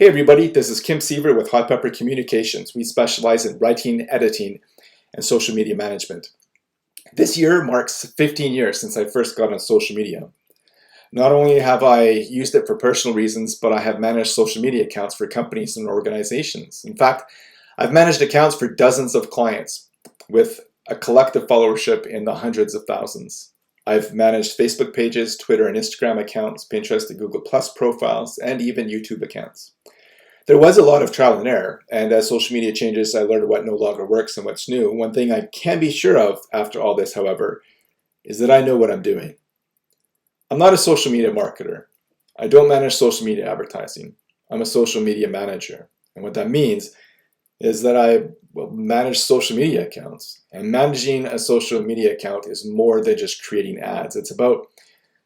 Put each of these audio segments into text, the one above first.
Hey everybody, this is Kim Seaver with Hot Pepper Communications. We specialize in writing, editing, and social media management. This year marks 15 years since I first got on social media. Not only have I used it for personal reasons, but I have managed social media accounts for companies and organizations. In fact, I've managed accounts for dozens of clients with a collective followership in the hundreds of thousands. I've managed Facebook pages, Twitter and Instagram accounts, Pinterest and Google Plus profiles, and even YouTube accounts. There was a lot of trial and error, and as social media changes, I learned what no longer works and what's new. One thing I can be sure of after all this, however, is that I know what I'm doing. I'm not a social media marketer. I don't manage social media advertising. I'm a social media manager. And what that means is that I manage social media accounts. And managing a social media account is more than just creating ads. It's about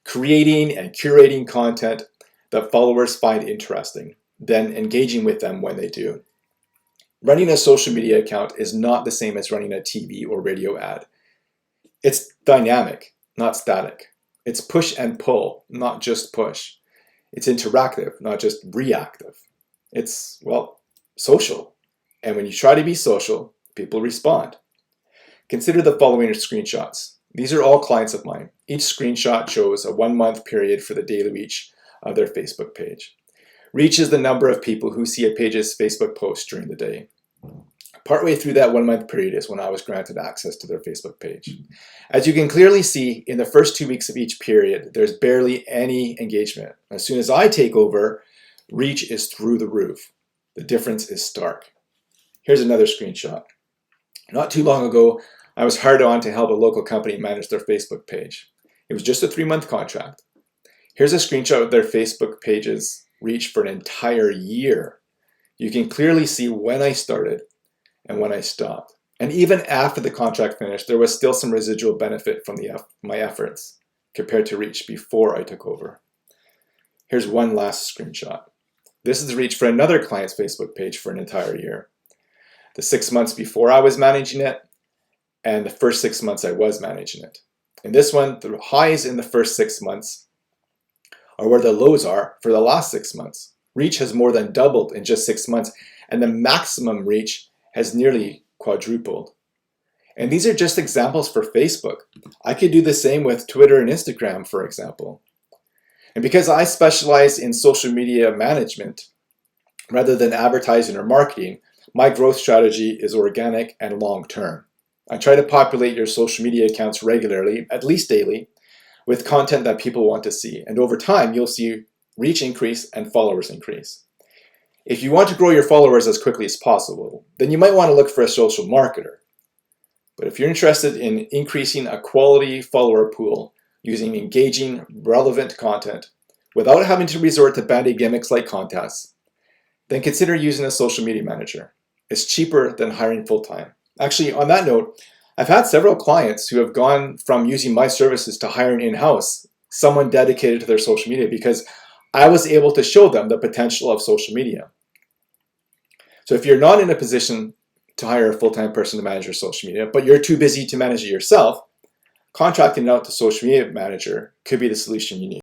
creating and curating content that followers find interesting, then engaging with them when they do. Running a social media account is not the same as running a TV or radio ad. It's dynamic, not static. It's push and pull, not just push. It's interactive, not just reactive. It's, social. And when you try to be social, people respond. Consider the following screenshots. These are all clients of mine. Each screenshot shows a 1 month period for the daily reach of their Facebook page. Reach is the number of people who see a page's Facebook post during the day. Partway through that 1 month period is when I was granted access to their Facebook page. As you can clearly see, in the first 2 weeks of each period, there's barely any engagement. As soon as I take over, reach is through the roof. The difference is stark. Here's another screenshot. Not too long ago, I was hired on to help a local company manage their Facebook page. It was just a 3-month contract. Here's a screenshot of their Facebook page's reach for an entire year. You can clearly see when I started and when I stopped. And even after the contract finished, there was still some residual benefit from my efforts compared to reach before I took over. Here's one last screenshot. This is the reach for another client's Facebook page for an entire year. The 6 months before I was managing it and the first 6 months I was managing it. In this one, the highs in the first 6 months are where the lows are for the last 6 months. Reach has more than doubled in just 6 months, and the maximum reach has nearly quadrupled. And these are just examples for Facebook. I could do the same with Twitter and Instagram, for example. And because I specialize in social media management rather than advertising or marketing, my growth strategy is organic and long-term. I try to populate your social media accounts regularly, at least daily, with content that people want to see. And over time, you'll see reach increase and followers increase. If you want to grow your followers as quickly as possible, then you might want to look for a social marketer. But if you're interested in increasing a quality follower pool using engaging, relevant content without having to resort to band-aid gimmicks like contests, then consider using a social media manager. It's cheaper than hiring full-time. Actually, on that note, I've had several clients who have gone from using my services to hiring in-house someone dedicated to their social media because I was able to show them the potential of social media. So if you're not in a position to hire a full-time person to manage your social media, but you're too busy to manage it yourself, contracting out to social media manager could be the solution you need.